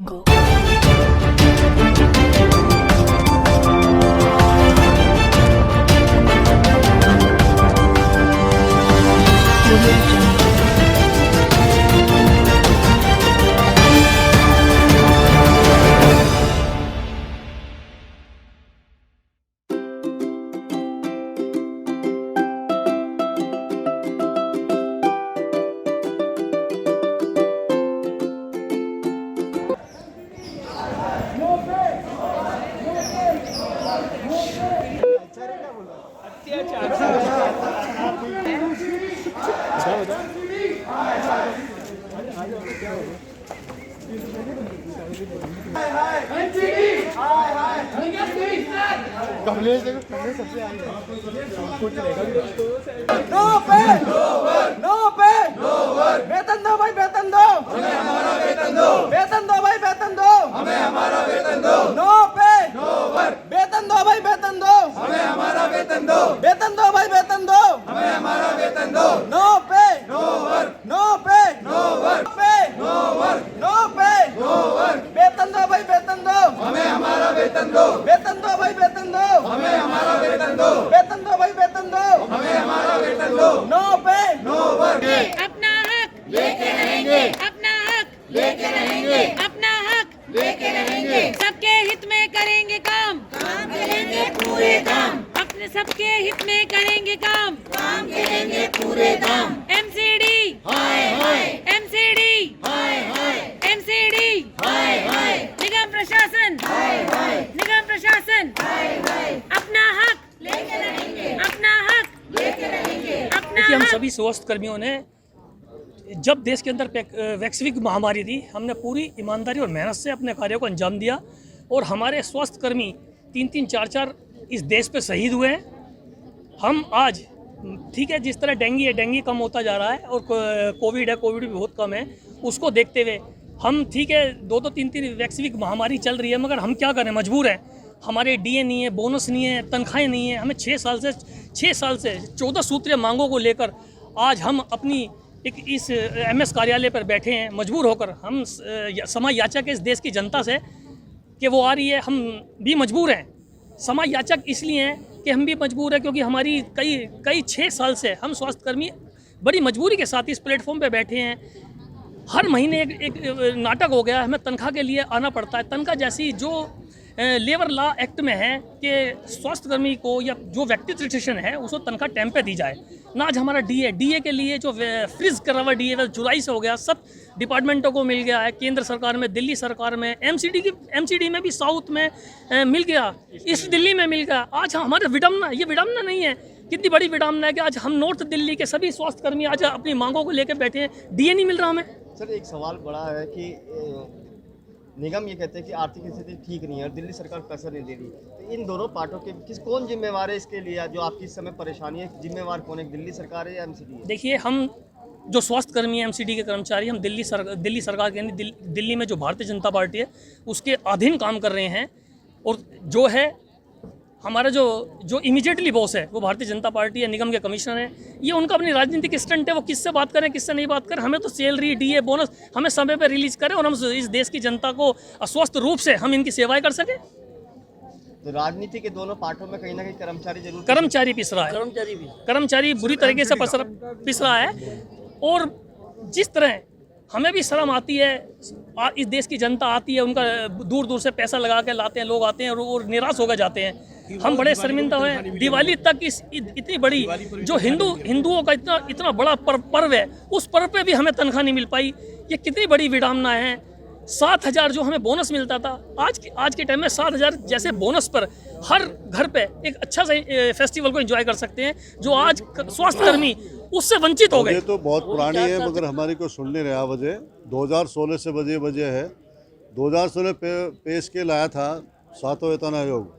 Go. Kamlesh देखो, कमलेश सबसे आगे कुछ रहेगा भी। नो पे नो पे वेतन दो भाई, वेतन दो हमें, हमारा वेतन दो, वेतन दो भाई, वेतन दो हमें, हमारा वेतन दो। नो पे वेतन दो भाई, वेतन दो हमें, हमारा वेतन दो, वेतन दो भाई, वेतन दो हमें, हमारा वेतन दो। नो पे नो पे वेतन दो भाई, वेतन दो हमें, हमारा वेतन दो, वेतन दो भाई, वेतन दो हमें, हमारा वेतन दो, वेतन दो भाई, वेतन दो हमें, हमारा वेतन दो। नो पे अपना हक लेके रहेंगे, अपना हक लेके रहेंगे, अपना हक लेके रहेंगे। सबके हित में करेंगे काम, काम करेंगे पूरे काम, अपने सबके हित में करेंगे काम, काम करेंगे पूरे काम। एमसीडी हाय हाय, एमसीडी हाय हाय, एमसीडी हाय हाय, निगम प्रशासन हाय हाय, निगम प्रशासन हाय हाय, अपना हक लेके रहेंगे, अपना हक लेके रहेंगे, अपना देखिए, हम हक। सभी स्वास्थ्य कर्मियों ने जब देश के अंदर वैश्विक महामारी थी, हमने पूरी ईमानदारी और मेहनत से अपने कार्यों को अंजाम दिया और हमारे स्वास्थ्य कर्मी 3-3, 4-4 इस देश पे शहीद हुए हैं। हम आज ठीक है, जिस तरह डेंगू है, डेंगू कम होता जा रहा है और कोविड है, कोविड भी बहुत कम है, उसको देखते हुए हम ठीक है 2-2, 3-3 वैश्विक महामारी चल रही है, मगर हम क्या करें, मजबूर हैं। हमारे डीए नहीं है, बोनस नहीं है, तनख्वाहें नहीं है। हमें 6 साल से 14 सूत्रीय मांगों को लेकर आज हम अपनी एक इस एमएस कार्यालय पर बैठे हैं, मजबूर होकर। हम क्षमा याचक इस देश की जनता से कि वो आ रही है, हम भी मजबूर हैं। क्षमा याचक इसलिए हैं कि हम भी मजबूर हैं क्योंकि हमारी कई 6 साल से हम स्वास्थ्यकर्मी बड़ी मजबूरी के साथ इस प्लेटफॉर्म पे बैठे हैं। हर महीने एक नाटक हो गया, हमें तनख्वाह के लिए आना पड़ता है। तनख्वाह जैसी जो लेबर लॉ एक्ट में है कि स्वास्थ्यकर्मी को या जो व्यक्ति रिटेशन है उसको तनख्वाह टाइम पे दी जाए ना। आज हमारा डीए के लिए जो फ्रीज करा हुआ डीए जुलाई से हो गया, सब डिपार्टमेंटों को मिल गया है, केंद्र सरकार में, दिल्ली सरकार में, एमसीडी में भी साउथ में मिल गया, ईस्ट दिल्ली में मिल गया। आज हमारे ये विडम्बना नहीं है, कितनी बड़ी विडम्बना है कि आज हम नॉर्थ दिल्ली के सभी स्वास्थ्यकर्मी आज अपनी मांगों को लेकर बैठे हैं, डीए नहीं मिल रहा हमें। सर, एक सवाल बड़ा है कि निगम ये कहते हैं कि आर्थिक स्थिति ठीक नहीं है और दिल्ली सरकार पैसा नहीं दे रही, तो इन दोनों पार्टों के कौन जिम्मेवार है इसके लिए, जो आपकी इस समय परेशानी है, जिम्मेवार कौन है, दिल्ली सरकार है या एमसीडी है? देखिए, हम जो स्वास्थ्य कर्मी हैं, एमसीडी के कर्मचारी, हम दिल्ली सरकार के दिल्ली में जो भारतीय जनता पार्टी है उसके अधीन काम कर रहे हैं। और जो है हमारा जो इमीडिएटली बॉस है वो भारतीय जनता पार्टी है, निगम के कमिश्नर हैं। ये उनका अपनी राजनीतिक स्टंट है, वो किससे बात करें किससे नहीं बात करें। हमें तो सैलरी, डीए, बोनस हमें समय पर रिलीज करें और हम इस देश की जनता को अस्वस्थ रूप से हम इनकी सेवाएं कर सकें। तो राजनीति के दोनों पार्टों में कहीं ना कहीं कर्मचारी पिस रहा है, कर्मचारी बुरी तरीके से पिस रहा है। और जिस तरह हमें भी शर्म आती है, इस देश की जनता आती है, उनका दूर दूर से पैसा लगा के लाते हैं, लोग आते हैं और निराश होकर जाते हैं। हम बड़े शर्मिंदा हुए। दिवाली तक इतनी बड़ी जो हिंदुओं का इतना बड़ा पर्व है, उस पर्व पे भी हमें तनख्वाह नहीं मिल पाई। ये कितनी बड़ी विडम्बना है। 7,000 जो हमें बोनस मिलता था, आज के टाइम में 7,000 जैसे बोनस पर हर घर पे एक अच्छा सा फेस्टिवल को एंजॉय कर सकते हैं, जो आज स्वास्थ्यकर्मी उससे वंचित हो गए। ये तो बहुत पुरानी है, मगर हमारी को सुन नहीं रहा वजह 2016 से वजह है। 2016 पे स्केल आया था, 7वां वेतन आयोग।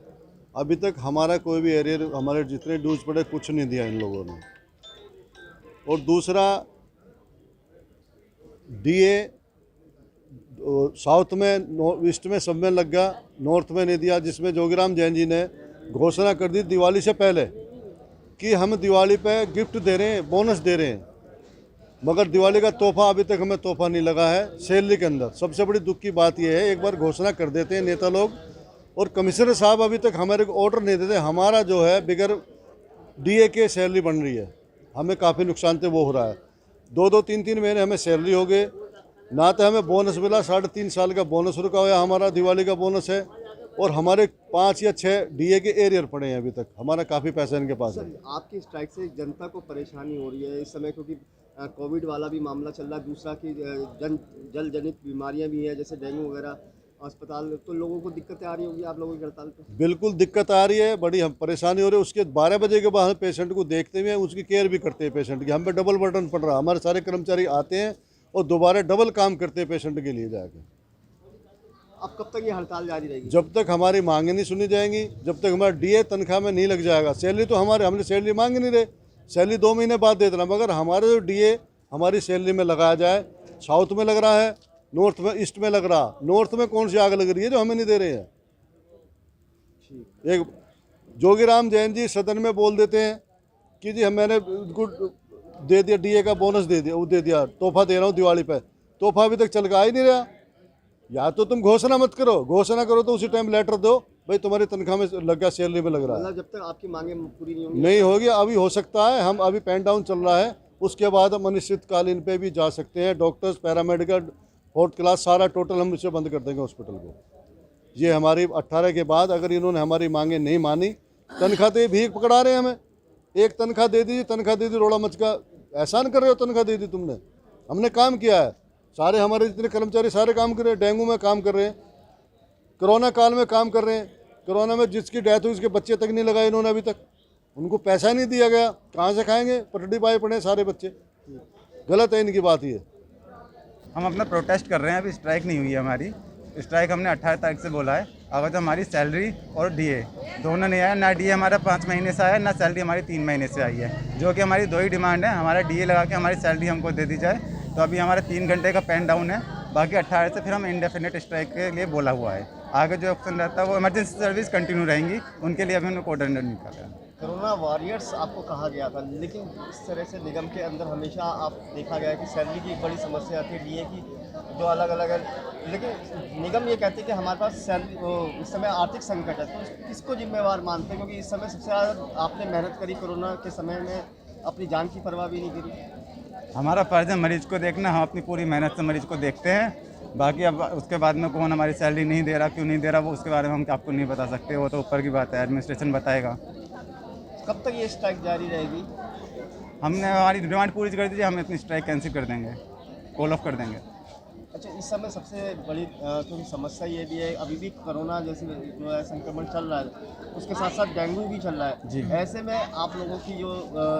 अभी तक हमारा कोई भी एरियर, हमारे जितने ड्यूज पड़े कुछ नहीं दिया इन लोगों ने। और दूसरा, डीए साउथ में, ईस्ट में सब में लग गया, नॉर्थ में नहीं दिया, जिसमें जोगीराम जैन जी ने घोषणा कर दी दिवाली से पहले कि हम दिवाली पे गिफ्ट दे रहे हैं, बोनस दे रहे हैं। मगर दिवाली का तोहफा अभी तक हमें तोहफा नहीं लगा है सैलरी के अंदर। सबसे बड़ी दुख की बात यह है, एक बार घोषणा कर देते हैं नेता लोग और कमिश्नर साहब अभी तक हमारे को ऑर्डर नहीं देते। हमारा जो है बिगर डीए के सैलरी बन रही है, हमें काफ़ी नुकसान तो वो हो रहा है। 2-2, 3-3 महीने हमें सैलरी हो गए, ना तो हमें बोनस मिला। 3.5 साल का बोनस रुका हुआ हमारा, दिवाली का बोनस है, और हमारे 5 या 6 डीए के एरियर पड़े हैं अभी तक। हमारा काफ़ी पैसा इनके पास है। आपकी स्ट्राइक से जनता को परेशानी हो रही है इस समय, क्योंकि कोविड वाला भी मामला चल रहा है, दूसरा कि जल जनित बीमारियां भी हैं जैसे डेंगू वगैरह, अस्पताल, तो लोगों को दिक्कतें आ रही होगी आप लोगों की हड़ताल पे? बिल्कुल दिक्कत आ रही है, बड़ी हम परेशानी हो रही है। उसके 12 बजे के बाद हम पेशेंट को देखते हुए उसकी केयर भी करते हैं पेशेंट की। हम पे डबल बर्डन पड़ रहा है। हमारे सारे कर्मचारी आते हैं और दोबारा डबल काम करते हैं पेशेंट के लिए जाके। अब कब तक ये हड़ताल जारी रहेगी? जब तक हमारी मांगें नहीं सुनी जाएंगी, जब तक हमारा डीए तनख्वाह में नहीं लग जाएगा। सैलरी तो हमने सैलरी मांग नहीं रहे, सैलरी 2 महीने बाद दे देना, मगर हमारे जो डीए हमारी सैलरी में लगाया जाए। साउथ में लग रहा है, नॉर्थ में, ईस्ट में लग रहा। नॉर्थ में कौन सी आग लग रही है जो हमें नहीं दे रहे हैं? एक जोगीराम जैन जी सदन में बोल देते हैं कि जी मैंने उनको दे दिया, डीए का बोनस दे दिया, वो दे दिया, तोहफा दे रहा हूँ दिवाली पे। तोहफा अभी तक चल के आ ही नहीं रहा। या तो तुम घोषणा मत करो, घोषणा करो तो उसी टाइम लेटर दो, भाई तुम्हारी तनख्वाह में लग गया, सैलरी में लग रहा है। मतलब जब तक आपकी मांगे पूरी नहीं होंगी? नहीं होगी, अभी हो सकता है। हम अभी पेन डाउन चल रहा है, उसके बाद हम अनिश्चितकालीन पे भी जा सकते हैं। डॉक्टर्स, पैरामेडिकल, 4th क्लास, सारा टोटल हम इसे बंद कर देंगे हॉस्पिटल को। ये हमारी 18 के बाद अगर इन्होंने हमारी मांगे नहीं मानी, तनख्वाह तो भीख पकड़ा रहे हैं हमें। एक तनख्वाह दे दीजिए, तनख्वाह दे दी, रोड़ा मचका एहसान कर रहे हो। तनख्वाह दे दी तुमने, हमने काम किया है, सारे हमारे जितने कर्मचारी सारे काम कर रहे हैं। डेंगू में काम कर रहे हैं, कोरोना काल में काम कर रहे हैं। कोरोना में जिसकी डेथ हुई उसके बच्चे तक नहीं लगाए इन्होंने अभी तक, उनको पैसा नहीं दिया गया, कहाँ से खाएंगे? पटड़ी पाए पड़े सारे बच्चे। गलत है इनकी बात ये। हम अपना प्रोटेस्ट कर रहे हैं, अभी स्ट्राइक नहीं हुई है हमारी। स्ट्राइक हमने 18 तारीख से बोला है। अगर तो हमारी सैलरी और डीए दोनों नहीं आया, ना डीए हमारा 5 महीने से आया, ना सैलरी हमारी 3 महीने से आई है, जो कि हमारी 2 ही डिमांड है। हमारा डीए लगा के हमारी सैलरी हमको दे दी जाए। तो अभी हमारा 3 घंटे का पेन डाउन है, बाकी 18 से फिर हम इंडेफिनिट स्ट्राइक के लिए बोला हुआ है। आगे जो ऑप्शन रहता है वो इमरजेंसी सर्विस कंटिन्यू रहेंगी, उनके लिए अभी हमने कोड अंडर निकाला है। कोरोना वॉरियर्स आपको कहा गया था, लेकिन इस तरह से निगम के अंदर हमेशा आप देखा गया कि सैलरी की एक बड़ी समस्या थी, डीए की जो अलग अलग है, लेकिन निगम ये कहते हैं कि हमारे पास सैलरी इस समय आर्थिक संकट है। तो किसको जिम्मेवार मानते हैं? क्योंकि इस समय सबसे ज़्यादा आपने मेहनत करी, कोरोना के समय में अपनी जान की परवाह भी नहीं करी। हमारा फर्ज है मरीज को देखना, हम अपनी पूरी मेहनत से मरीज को देखते हैं। बाकी अब उसके बाद में कौन हमारी सैलरी नहीं दे रहा, क्यों नहीं दे रहा, वो उसके बारे में हम आपको नहीं बता सकते, वो तो ऊपर की बात है, एडमिनिस्ट्रेशन बताएगा। कब तक ये स्ट्राइक जारी रहेगी? हमने हमारी डिमांड पूरी कर दीजिए, हम अपनी स्ट्राइक कैंसिल कर देंगे, कॉल ऑफ कर देंगे। अच्छा, इस समय सबसे बड़ी क्योंकि समस्या ये भी है, अभी भी कोरोना जैसे जो है संक्रमण चल रहा है, उसके साथ साथ डेंगू भी चल रहा है जी। ऐसे में आप लोगों की जो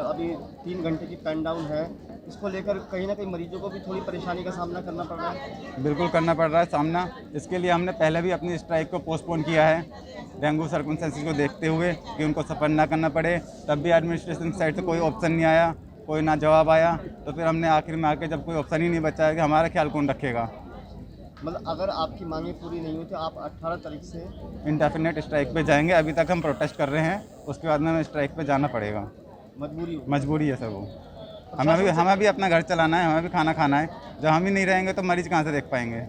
अभी 3 घंटे की पेन डाउन है, इसको लेकर कहीं ना कहीं मरीजों को भी थोड़ी परेशानी का सामना करना पड़ रहा है। बिल्कुल करना पड़ रहा है सामना। इसके लिए हमने पहले भी अपनी स्ट्राइक को पोस्टपोन किया है, डेंगू सर्कमस्टेंसेस को देखते हुए कि उनको सफ़र ना करना पड़े। तब भी एडमिनिस्ट्रेशन साइड से कोई ऑप्शन नहीं आया, कोई ना जवाब आया। तो फिर हमने आखिर में आके जब कोई ऑप्शन ही नहीं बचा है कि हमारा ख्याल कौन रखेगा। मतलब अगर आपकी मांगे पूरी नहीं हुई तो आप 18 तारीख से इंडेफिनिट स्ट्राइक पे जाएंगे। अभी तक हम प्रोटेस्ट कर रहे हैं, उसके बाद में हमें स्ट्राइक पे जाना पड़ेगा, मजबूरी है सर वो। हमें भी अपना घर चलाना है, हमें भी खाना खाना है। जब हम ही नहीं रहेंगे तो मरीज कहाँ से देख पाएंगे।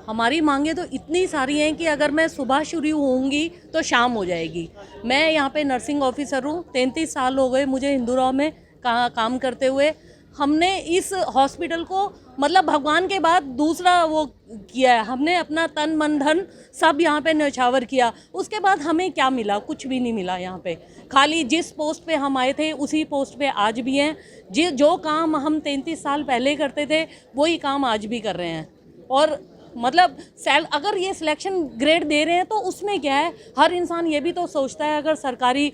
हमारी मांगे तो इतनी सारी हैं कि अगर मैं सुबह शुरू होंगी तो शाम हो जाएगी। मैं यहाँ पे नर्सिंग ऑफिसर हूँ, 33 साल हो गए मुझे हिंदूराव में काम करते हुए। हमने इस हॉस्पिटल को मतलब भगवान के बाद दूसरा वो किया है। हमने अपना तन मन धन सब यहाँ पे न्यौछावर किया। उसके बाद हमें क्या मिला? कुछ भी नहीं मिला यहाँ पे। खाली जिस पोस्ट पे हम आए थे उसी पोस्ट पे आज भी हैं। जो काम हम 33 साल पहले करते थे वही काम आज भी कर रहे हैं। और मतलब अगर ये सिलेक्शन ग्रेड दे रहे हैं तो उसमें क्या है, हर इंसान ये भी तो सोचता है अगर सरकारी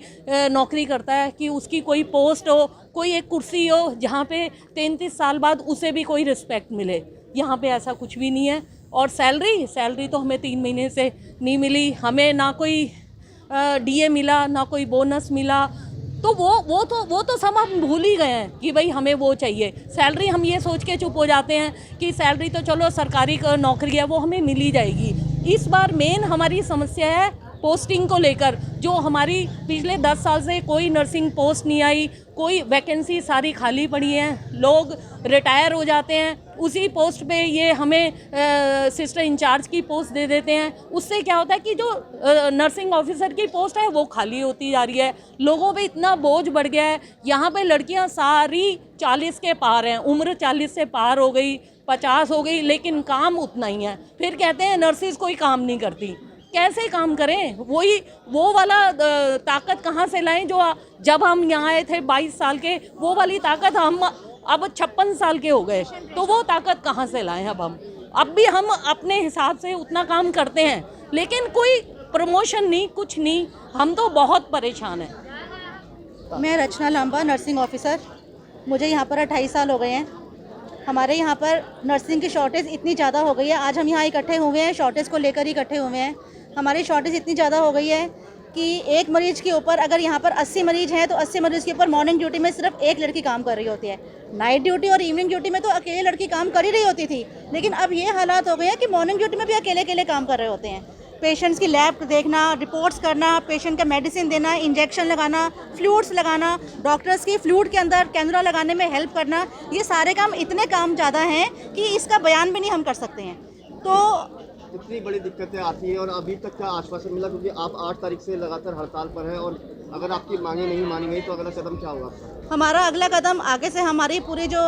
नौकरी करता है कि उसकी कोई पोस्ट हो, कोई एक कुर्सी हो जहाँ पे 33 साल बाद उसे भी कोई रिस्पेक्ट मिले। यहाँ पे ऐसा कुछ भी नहीं है। और सैलरी तो हमें 3 महीने से नहीं मिली। हमें ना कोई डीए मिला, ना कोई बोनस मिला। तो वो तो सब हम भूल ही गए हैं कि भाई हमें वो चाहिए। सैलरी हम ये सोच के चुप हो जाते हैं कि सैलरी तो चलो सरकारी नौकरी है वो हमें मिल ही जाएगी। इस बार मेन हमारी समस्या है पोस्टिंग को लेकर, जो हमारी पिछले 10 साल से कोई नर्सिंग पोस्ट नहीं आई, कोई वैकेंसी सारी खाली पड़ी हैं, लोग रिटायर हो जाते हैं, उसी पोस्ट पे ये हमें सिस्टर इंचार्ज की पोस्ट दे देते हैं। उससे क्या होता है कि जो नर्सिंग ऑफिसर की पोस्ट है वो खाली होती जा रही है, लोगों पे इतना बोझ बढ़ गया है। यहाँ पे लड़कियाँ सारी 40 के पार हैं, उम्र 40 से पार हो गई, 50 हो गई, लेकिन काम उतना ही है। फिर कहते हैं नर्सिस कोई काम नहीं करती। कैसे काम करें? वही वो वाला ताकत कहाँ से लाएं जो जब हम यहाँ आए थे 22 साल के, वो वाली ताकत हम अब 56 साल के हो गए, तो वो ताकत कहाँ से लाएं? अब भी हम अपने हिसाब से उतना काम करते हैं, लेकिन कोई प्रमोशन नहीं, कुछ नहीं। हम तो बहुत परेशान हैं। मैं रचना लांबा, नर्सिंग ऑफिसर। मुझे यहाँ पर 28 साल हो गए हैं। हमारे यहाँ पर नर्सिंग की शॉर्टेज इतनी ज़्यादा हो गई है, आज हम यहाँ इकट्ठे हुए हैं शॉर्टेज को लेकर ही इकट्ठे हुए हैं। हमारी शॉर्टेज इतनी ज़्यादा हो गई है कि एक मरीज़ के ऊपर, अगर यहाँ पर 80 मरीज़ हैं तो 80 मरीज़ के ऊपर मॉर्निंग ड्यूटी में सिर्फ एक लड़की काम कर रही होती है। नाइट ड्यूटी और इवनिंग ड्यूटी में तो अकेले लड़की काम कर ही रही होती थी, लेकिन अब ये हालात हो गए हैं कि मॉर्निंग ड्यूटी में भी अकेले काम कर रहे होते हैं। पेशेंट्स की लैब देखना, रिपोर्ट्स करना, पेशेंट का मेडिसिन देना, इंजेक्शन लगाना, फ्लूइड्स लगाना, डॉक्टर्स की फ्लूइड के अंदर कैमरा लगाने में हेल्प करना, ये सारे काम इतने काम ज़्यादा हैं कि इसका बयान भी नहीं हम कर सकते हैं। तो इतनी बड़ी दिक्कतें आती हैं और अभी तक क्या आश्वासन मिला? क्योंकि आप 8 तारीख से लगातार हड़ताल पर हैं और अगर आपकी मांगे नहीं मानी गई तो अगला कदम क्या होगा आपका? हमारा अगला कदम आगे से हमारी पूरी जो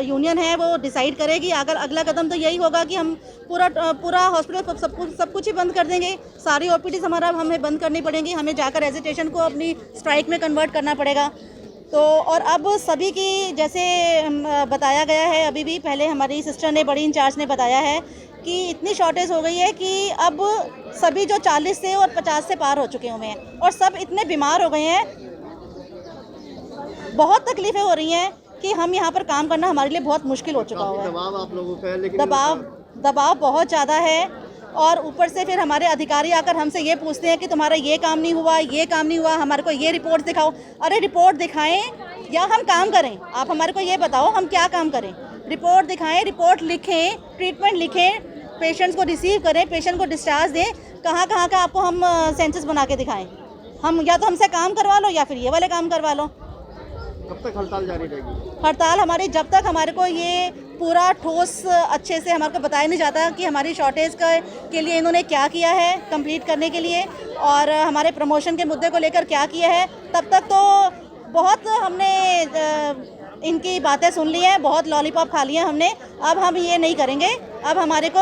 यूनियन है वो डिसाइड करेगी। अगर अगला कदम तो यही होगा कि हम पूरा हॉस्पिटल सब कुछ ही बंद कर देंगे। सारी ओपीडीज हमें बंद करनी पड़ेंगी, हमें जाकर एजिटेशन को अपनी स्ट्राइक में कन्वर्ट करना पड़ेगा। तो और अब सभी की जैसे बताया गया है, अभी भी पहले हमारी सिस्टर ने, बड़ी इंचार्ज ने बताया है कि इतनी शॉर्टेज हो गई है कि अब सभी जो 40 से और 50 से पार हो चुके हुए हैं और सब इतने बीमार हो गए हैं, बहुत तकलीफ़ें हो रही हैं कि हम यहाँ पर काम करना हमारे लिए बहुत मुश्किल हो चुका हुआ है। दबाव आप लोगों पे है, लेकिन दबाव बहुत ज़्यादा है। और ऊपर से फिर हमारे अधिकारी आकर हमसे ये पूछते हैं कि तुम्हारा ये काम नहीं हुआ, ये काम नहीं हुआ, हमारे को ये रिपोर्ट दिखाओ। अरे रिपोर्ट दिखाएं या हम काम करें? आप हमारे को ये बताओ हम क्या काम करें? रिपोर्ट दिखाएं, रिपोर्ट लिखें, ट्रीटमेंट लिखें, पेशेंट्स को रिसीव करें, पेशेंट को डिस्चार्ज दें। कहाँ का आपको हम सेंसस बना के दिखाएं? हम या तो हमसे काम करवा लो या फिर ये वाले काम करवा लो। कब तक हड़ताल जारी रहेगी? हड़ताल हमारी जब तक हमारे को ये पूरा ठोस अच्छे से हमारे को बताया नहीं जाता कि हमारी शॉर्टेज के लिए इन्होंने क्या किया है कंप्लीट करने के लिए, और हमारे प्रमोशन के मुद्दे को लेकर क्या किया है, तब तक तो बहुत हमने इनकी बातें सुन ली हैं, बहुत लॉलीपॉप खा लिए हमने। अब हम ये नहीं करेंगे। अब हमारे को